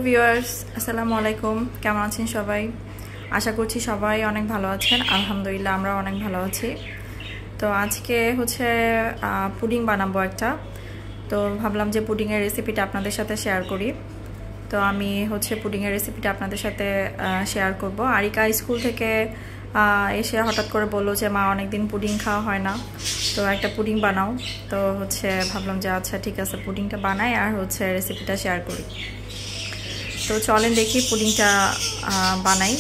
Hello viewers, আসসালামু আলাইকুম। কেমন আছেন সবাই? আশা করছি সবাই অনেক ভালো আছেন। আলহামদুলিল্লাহ আমরাও অনেক ভালো আছি। তো আজকে হচ্ছে পুডিং বানাবো একটা। তো ভাবলাম যে পুডিংয়ের রেসিপিটা আপনাদের সাথে শেয়ার করি। তো আমি হচ্ছে পুডিংয়ের রেসিপিটা আপনাদের সাথে শেয়ার করব। আরিকা স্কুল থেকে এসে হঠাৎ করে বললো যে মা অনেকদিন পুডিং খাওয়া হয় না, তো একটা পুডিং বানাও। তো হচ্ছে ভাবলাম যে আচ্ছা ঠিক আছে, পুডিংটা বানাই আর হচ্ছে রেসিপিটা শেয়ার করি। তো চলেন দেখি পুডিংটা বানাই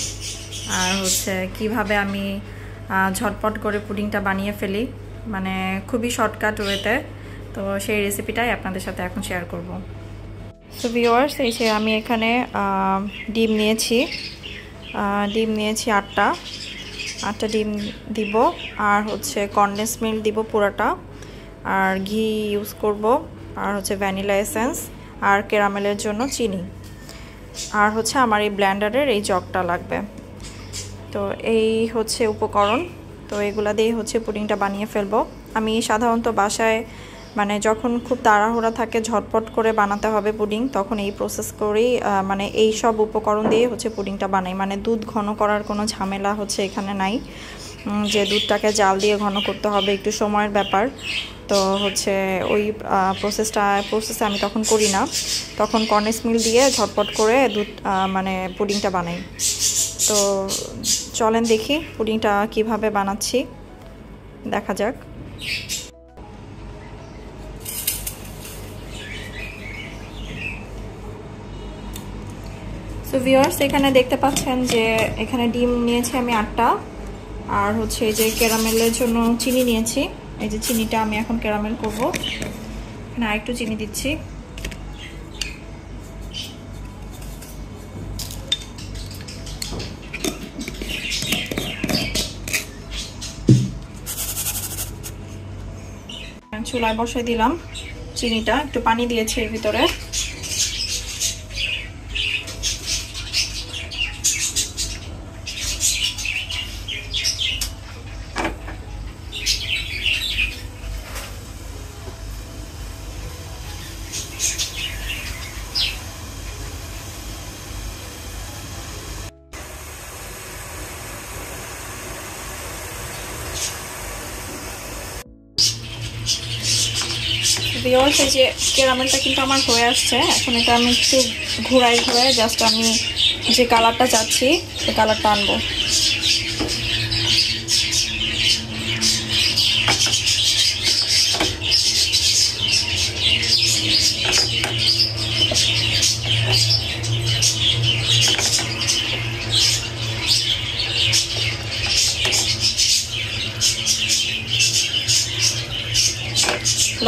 আর হচ্ছে কিভাবে আমি ঝটপট করে পুডিংটা বানিয়ে ফেলি, মানে খুবই শর্টকাট ওয়েতে। তো সেই রেসিপিটাই আপনাদের সাথে এখন শেয়ার করব। তো ভিউয়ার্স, এই যে আমি এখানে ডিম নিয়েছি 8টা ডিম দিব, আর হচ্ছে কনডেন্স মিল্ক দিব পুরাটা, আর ঘি ইউজ করব, আর হচ্ছে ভ্যানিলা এসেন্স, আর ক্যারামেলের জন্য চিনি, আর হচ্ছে আমার এই ব্লেন্ডারের এই জগটা লাগবে। তো এই হচ্ছে উপকরণ। তো এগুলা দিয়ে হচ্ছে পুডিংটা বানিয়ে ফেলবো। আমি সাধারণত বাসায় মানে যখন খুব তাড়াহুড়া থাকে, ঝটপট করে বানাতে হবে পুডিং, তখন এই প্রসেস করেই মানে এই সব উপকরণ দিয়ে হচ্ছে পুডিংটা বানাই। মানে দুধ ঘন করার কোনো ঝামেলা হচ্ছে এখানে নাই, যে দুধটাকে জাল দিয়ে ঘন করতে হবে, একটু সময়ের ব্যাপার। তো হচ্ছে ওই প্রসেসে আমি তখন করি না, তখন কনডেন্স মিল্ক দিয়ে ঝটপট করে দুধ মানে পুডিংটা বানাই। তো চলেন দেখি পুডিংটা কিভাবে বানাচ্ছি, দেখা যাক। তো ভিউয়ার্স, এখানে দেখতে পাচ্ছেন যে এখানে ডিম নিয়েছি আমি 8টা, আর হচ্ছে এই যে ক্যারামেলের জন্য চিনি নিয়েছি। এই যে চিনিটা আমি এখন ক্যারামেল করব। এখানে আরেকটু চিনি দিচ্ছি। চুলায় বসাই দিলাম চিনিটা, একটু পানি দিয়েছি এর ভিতরে। ভিউয়ার্স, এই যে ক্যারামেলটা কিন্তু আমার হয়ে আসছে। এখন এটা আমি একটু ঘুরাই জাস্ট আমি যে কালারটা চাচ্ছি সেই কালারটা আনবো।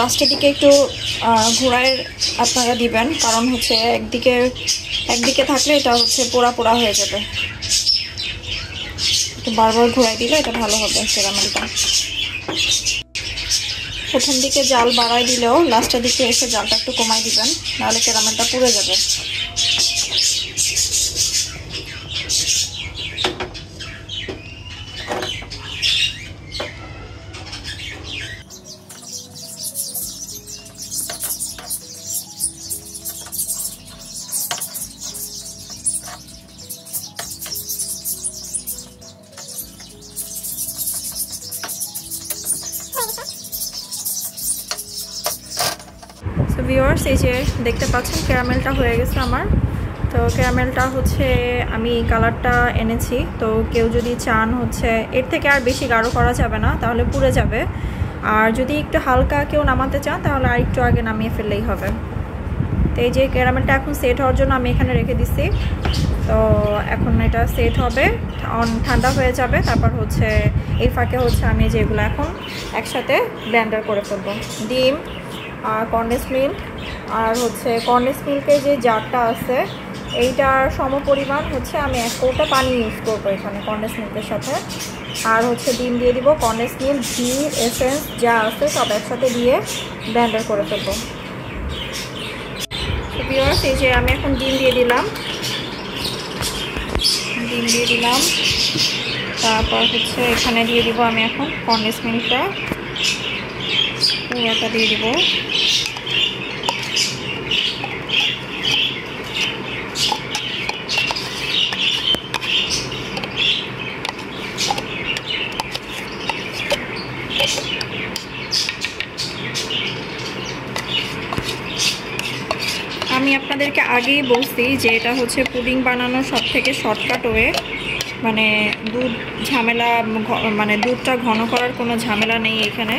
লাস্টের দিকে একটু ঘোরায় আপনারা দিবেন, কারণ হচ্ছে একদিকে থাকলে এটা হচ্ছে পোড়া হয়ে যাবে। একটু বারবার ঘোরাই দিলে এটা ভালো হবে ক্যারামেলটা। প্রথম দিকে জাল বাড়াই দিলেও লাস্টের দিকে এসে জালটা একটু কমাই দিবেন, নাহলে ক্যারামেলটা পুড়ে যাবে। তো ভিউয়ার্স, এই যে দেখতে পাচ্ছেন ক্যারামেলটা হয়ে গেছে আমার। তো ক্যারামেলটা হচ্ছে আমি এই কালারটা এনেছি। তো কেউ যদি চান হচ্ছে এর থেকে আর বেশি গাঢ় করা যাবে না, তাহলে পুড়ে যাবে। আর যদি একটু হালকা কেউ নামাতে চান তাহলে আর একটু আগে নামিয়ে ফেললেই হবে। তো এই যে ক্যারামেলটা এখন সেট হওয়ার জন্য আমি এখানে রেখে দিচ্ছি। তো এখন এটা সেট হবে, ঠান্ডা হয়ে যাবে। তারপর হচ্ছে এই ফাঁকে হচ্ছে আমি যেগুলো এখন একসাথে ব্লেন্ডার করে ফেলবো। ডিম আর কনডেন্স মিল্ক, আর হচ্ছে কনডেন্স মিল্কের যে জারটা আছে এইটার সমপরিমাণ হচ্ছে আমি 1 কৌটা পানি ইউজ করবো এখানে কনডেন্স মিল্কের সাথে। আর হচ্ছে ডিম দিয়ে দিব, কনডেন্স মিল্ক, ঘি, এসেন্স যা আছে সব একসাথে দিয়ে ব্লেন্ডার করে ফেলবো। ভিউয়ার্স, এই যে আমি এখন ডিম দিয়ে দিলাম। তারপর হচ্ছে এখানে দিয়ে দিব আমি এখন কনডেন্স মিল্কটা পুরোটা দিয়ে দিব। আপনাদেরকে আগেই বলছি যে এটা হচ্ছে পুডিং বানানোর সবথেকে শর্টকাট ওয়ে, মানে দুধ ঝামেলা, মানে দুধটা ঘন করার কোনো ঝামেলা নেই এখানে,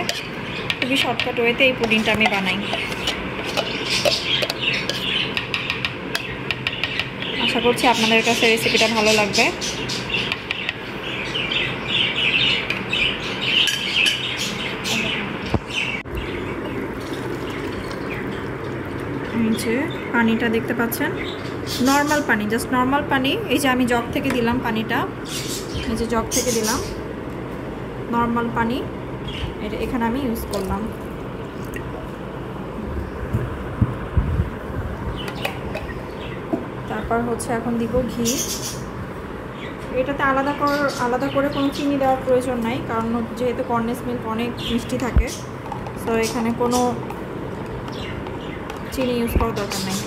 খুবই শর্টকাট ওয়েতে এই পুডিংটা আমি বানাই। আশা করছি আপনাদের কাছে রেসিপিটা ভালো লাগবে। যে পানিটা দেখতে পাচ্ছেন, নর্মাল পানি, জাস্ট নর্মাল পানি। এই যে আমি জগ থেকে দিলাম পানিটা, এই যে জগ থেকে দিলাম নর্মাল পানি, এটা এখানে আমি ইউজ করলাম। তারপর হচ্ছে এখন দিব ঘি। এটাতে আলাদা করে কোনো চিনি দেওয়ার প্রয়োজন নাই, কারণ যেহেতু কন্ডেন্স মিল্ক অনেক মিষ্টি থাকে, তো এখানে কোনো চিনি ইউজ করার দরকার নেই।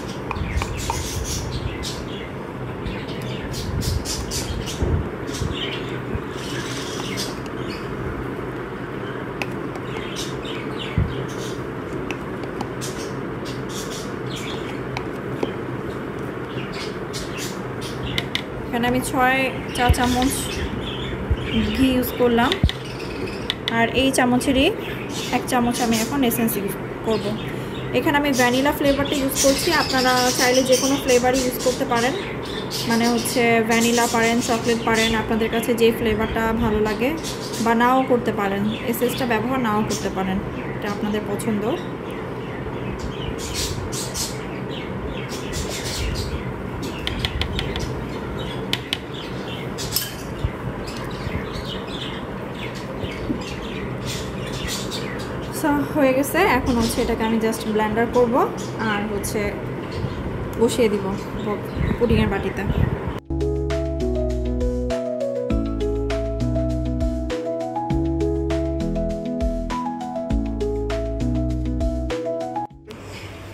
এখানে আমি 6 চা চামচ ঘি ইউজ করলাম, আর এই চামচেরই 1 চামচ আমি এখন এসেন্স ইউজ করব। এখানে আমি ভ্যানিলা ফ্লেভারটা ইউজ করছি, আপনারা চাইলে যে কোনো ফ্লেভারই ইউজ করতে পারেন, মানে হচ্ছে ভ্যানিলা পারেন, চকলেট পারেন, আপনাদের কাছে যে ফ্লেভারটা ভালো লাগে, বা নাও করতে পারেন, এসেন্সটা ব্যবহার নাও করতে পারেন, এটা আপনাদের পছন্দ। হয়ে গেছে, এখন হচ্ছে এটাকে আমি জাস্ট ব্লেন্ডার করব আর হচ্ছে বসিয়ে দিব পুডিংয়ের বাটিতে।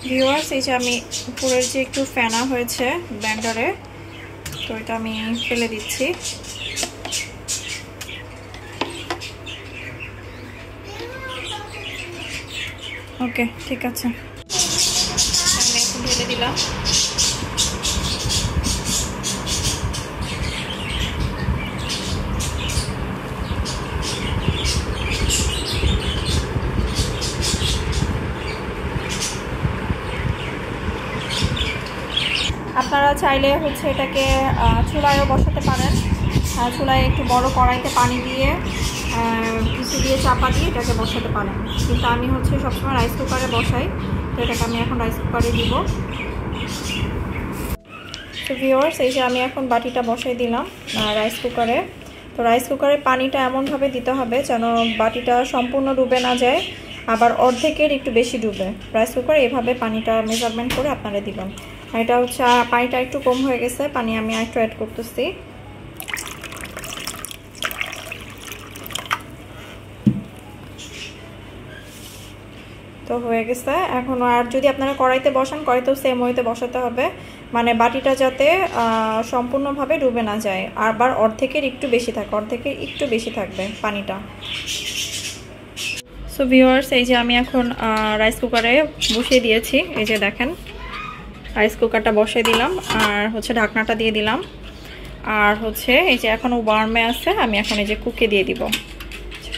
ভিউয়ার্স, এই যে আমি উপরের যে একটু ফেনা হয়েছে ব্লেন্ডারে, তো এটা আমি ফেলে দিচ্ছি। ওকে, ঠিক আছে, আমি এখন ঢেলে দিলাম। আপনারা চাইলে হচ্ছে এটাকে চুলায়ও বসাতে পারেন, চুলায় একটু বড় কড়াইতে পানি দিয়ে কিছু দিয়ে চাপা দিয়ে এটাকে বসাতে পারেন, কিন্তু আমি হচ্ছে সবসময় রাইস কুকারে বসাই, তো এটাকে আমি এখন রাইস কুকারে দিব। তো ভিউয়ার্স, এই যে আমি এখন বাটিটা বসাই দিলাম রাইস কুকারে। তো রাইস কুকারে পানিটা এমনভাবে দিতে হবে যেন বাটিটা সম্পূর্ণ ডুবে না যায়, আবার অর্ধেকের একটু বেশি ডুবে। রাইস কুকারে এভাবে পানিটা মেজারমেন্ট করে আপনারা দিবেন। আর এটা হচ্ছে পানিটা একটু কম হয়ে গেছে, পানি আমি একটু অ্যাড করতেছি। তো হয়ে গেছে এখন। আর যদি আপনারা কড়াইতে বসান, কড়াইতেও সেম ওয়েতে বসাতে হবে, মানে বাটিটা যাতে সম্পূর্ণভাবে ডুবে না যায়, আবার অর্ধেকের একটু বেশি থাকে, অর্ধেকের একটু বেশি থাকবে পানিটা। সো ভিউয়ার্স, এই যে আমি এখন রাইস কুকারে বসিয়ে দিয়েছি, এই যে দেখেন রাইস কুকারটা বসিয়ে দিলাম, আর হচ্ছে ঢাকনাটা দিয়ে দিলাম, আর হচ্ছে এই যে এখনও ওয়ার্মে আছে, আমি এখন এই যে কুকে দিয়ে দিব।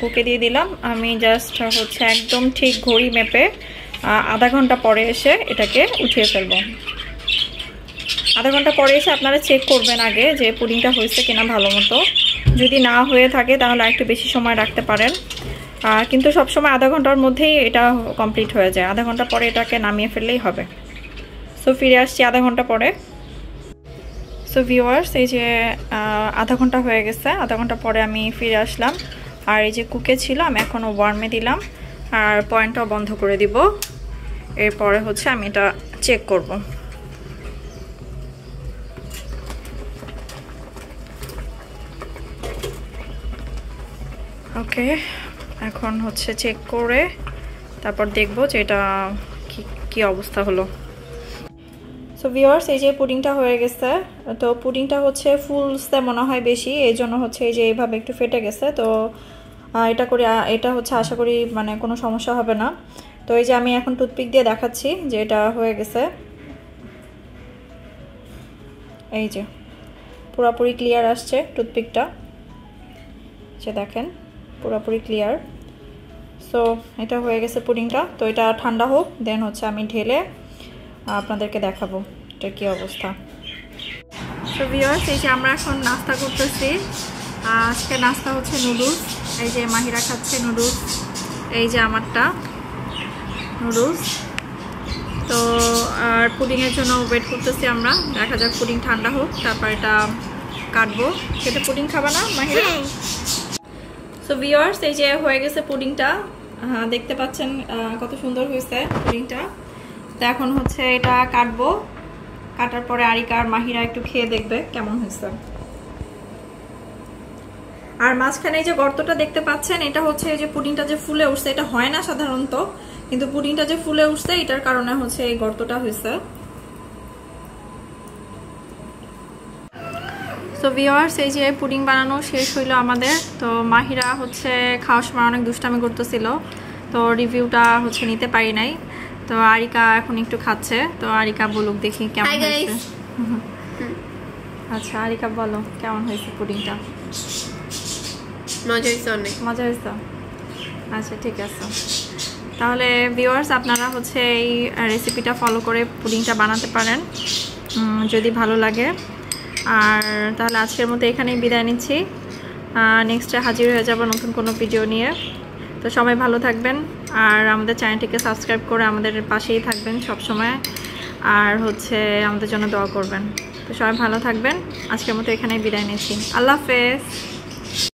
কুকে দিয়ে দিলাম, আমি জাস্ট হচ্ছে একদম ঠিক ঘড়ি মেপে আধা ঘন্টা পরে এসে এটাকে উঠিয়ে ফেলবো। আধা ঘন্টা পরে এসে আপনারা চেক করবেন আগে যে পুডিংটা হয়েছে কিনা ভালো মতো। যদি না হয়ে থাকে তাহলে একটু বেশি সময় রাখতে পারেন, কিন্তু সবসময় আধা ঘন্টার মধ্যেই এটা কমপ্লিট হয়ে যায়। আধা ঘন্টা পরে এটাকে নামিয়ে ফেললেই হবে। সো ফিরে আসছি আধা ঘন্টা পরে। সো ভিউয়ার্স, এই যে আধা ঘন্টা হয়ে গেছে, আধা ঘন্টা পরে আমি ফিরে আসলাম, আর এই যে কুকে ছিল আমি এখনও ওয়ার্মে দিলাম, আর পয়েন্টটাও বন্ধ করে দিব। এরপরে হচ্ছে আমি এটা চেক করব। ওকে, এখন হচ্ছে চেক করে তারপর দেখব যে এটা কি অবস্থা হলো। সো ভিউয়ার্স, এই যে পুডিংটা হয়ে গেছে, তো পুডিংটা হচ্ছে ফুলসে মনে হয় বেশি, এই জন্য হচ্ছে এই যে এইভাবে একটু ফেটে গেছে। তো এটা হচ্ছে আশা করি মানে কোনো সমস্যা হবে না। তো এই যে আমি এখন টুথপিক দিয়ে দেখাচ্ছি যে এটা হয়ে গেছে। এই যে পুরোপুরি ক্লিয়ার আসছে টুথপিকটা, যে দেখেন পুরোপুরি ক্লিয়ার। সো এটা হয়ে গেছে পুডিংটা। তো এটা ঠান্ডা হোক, দেন হচ্ছে আমি ঢেলে আপনাদেরকে দেখাবো এটা কি অবস্থা। তো ভিউয়ার্স, এই যে আমরা এখন নাস্তা করতেছি। আজকে নাস্তা হচ্ছে নুডলস। এই যে মাহিরা খাচ্ছে নুডলস, এই যে আমারটা নুডলস। তো আর পুডিংয়ের জন্য ওয়েট করতেছি আমরা, দেখা যাক পুডিং ঠান্ডা হোক, তারপর এটা কাটবো। সেটা পুডিং খাবা না মাহিরা? সো ভিউয়ার্স, এই যে হয়ে গেছে পুডিংটা, দেখতে পাচ্ছেন কত সুন্দর হয়েছে পুডিংটা। তো এখন হচ্ছে এটা কাটবো, কাটার পরে আরিকা আর মাহিরা একটু খেয়ে দেখবে কেমন হয়েছে। আর মাঝখানে এই যে গর্তটা দেখতে পাচ্ছেন, এটা হচ্ছে এই যে পুডিংটা যে ফুলে উঠছে, এটা হয় না সাধারণত, কিন্তু পুডিংটা যে ফুলে উঠছে এটার কারণে হচ্ছে এই গর্তটা হয়েছে। তো ভিউয়ার্স, এই যে পুডিং বানানো শেষ হইলো আমাদের। তো মাহিরা হচ্ছে খাওয়ার সময় অনেক দুষ্টামি করতেছিল, তো রিভিউটা হচ্ছে নিতে পারি নাই। তো আরিকা এখন একটু খাচ্ছে, তো আরিকা বলুক দেখি কেমন হয়েছে। আচ্ছা আরিকা বলো কেমন হয়েছে পুডিংটা? মজা হয়েছে, অনেক মজা হয়েছে। আচ্ছা ঠিক আছে, তাহলে ভিউয়ার্স আপনারা হচ্ছে এই রেসিপিটা ফলো করে পুডিংটা বানাতে পারেন যদি ভালো লাগে। আর তাহলে আজকের মতো এখানেই বিদায় নিচ্ছি, নেক্সটে হাজির হয়ে যাব নতুন কোনো ভিডিও নিয়ে। তো সবাই ভালো থাকবেন, আর আমাদের চ্যানেলটিকে সাবস্ক্রাইব করে আমাদের পাশেই থাকবেন সব সময়, আর হচ্ছে আমাদের জন্য দোয়া করবেন। তো সবাই ভালো থাকবেন, আজকের মতো এখানেই বিদায় নিচ্ছি। আল্লাহ হাফেজ।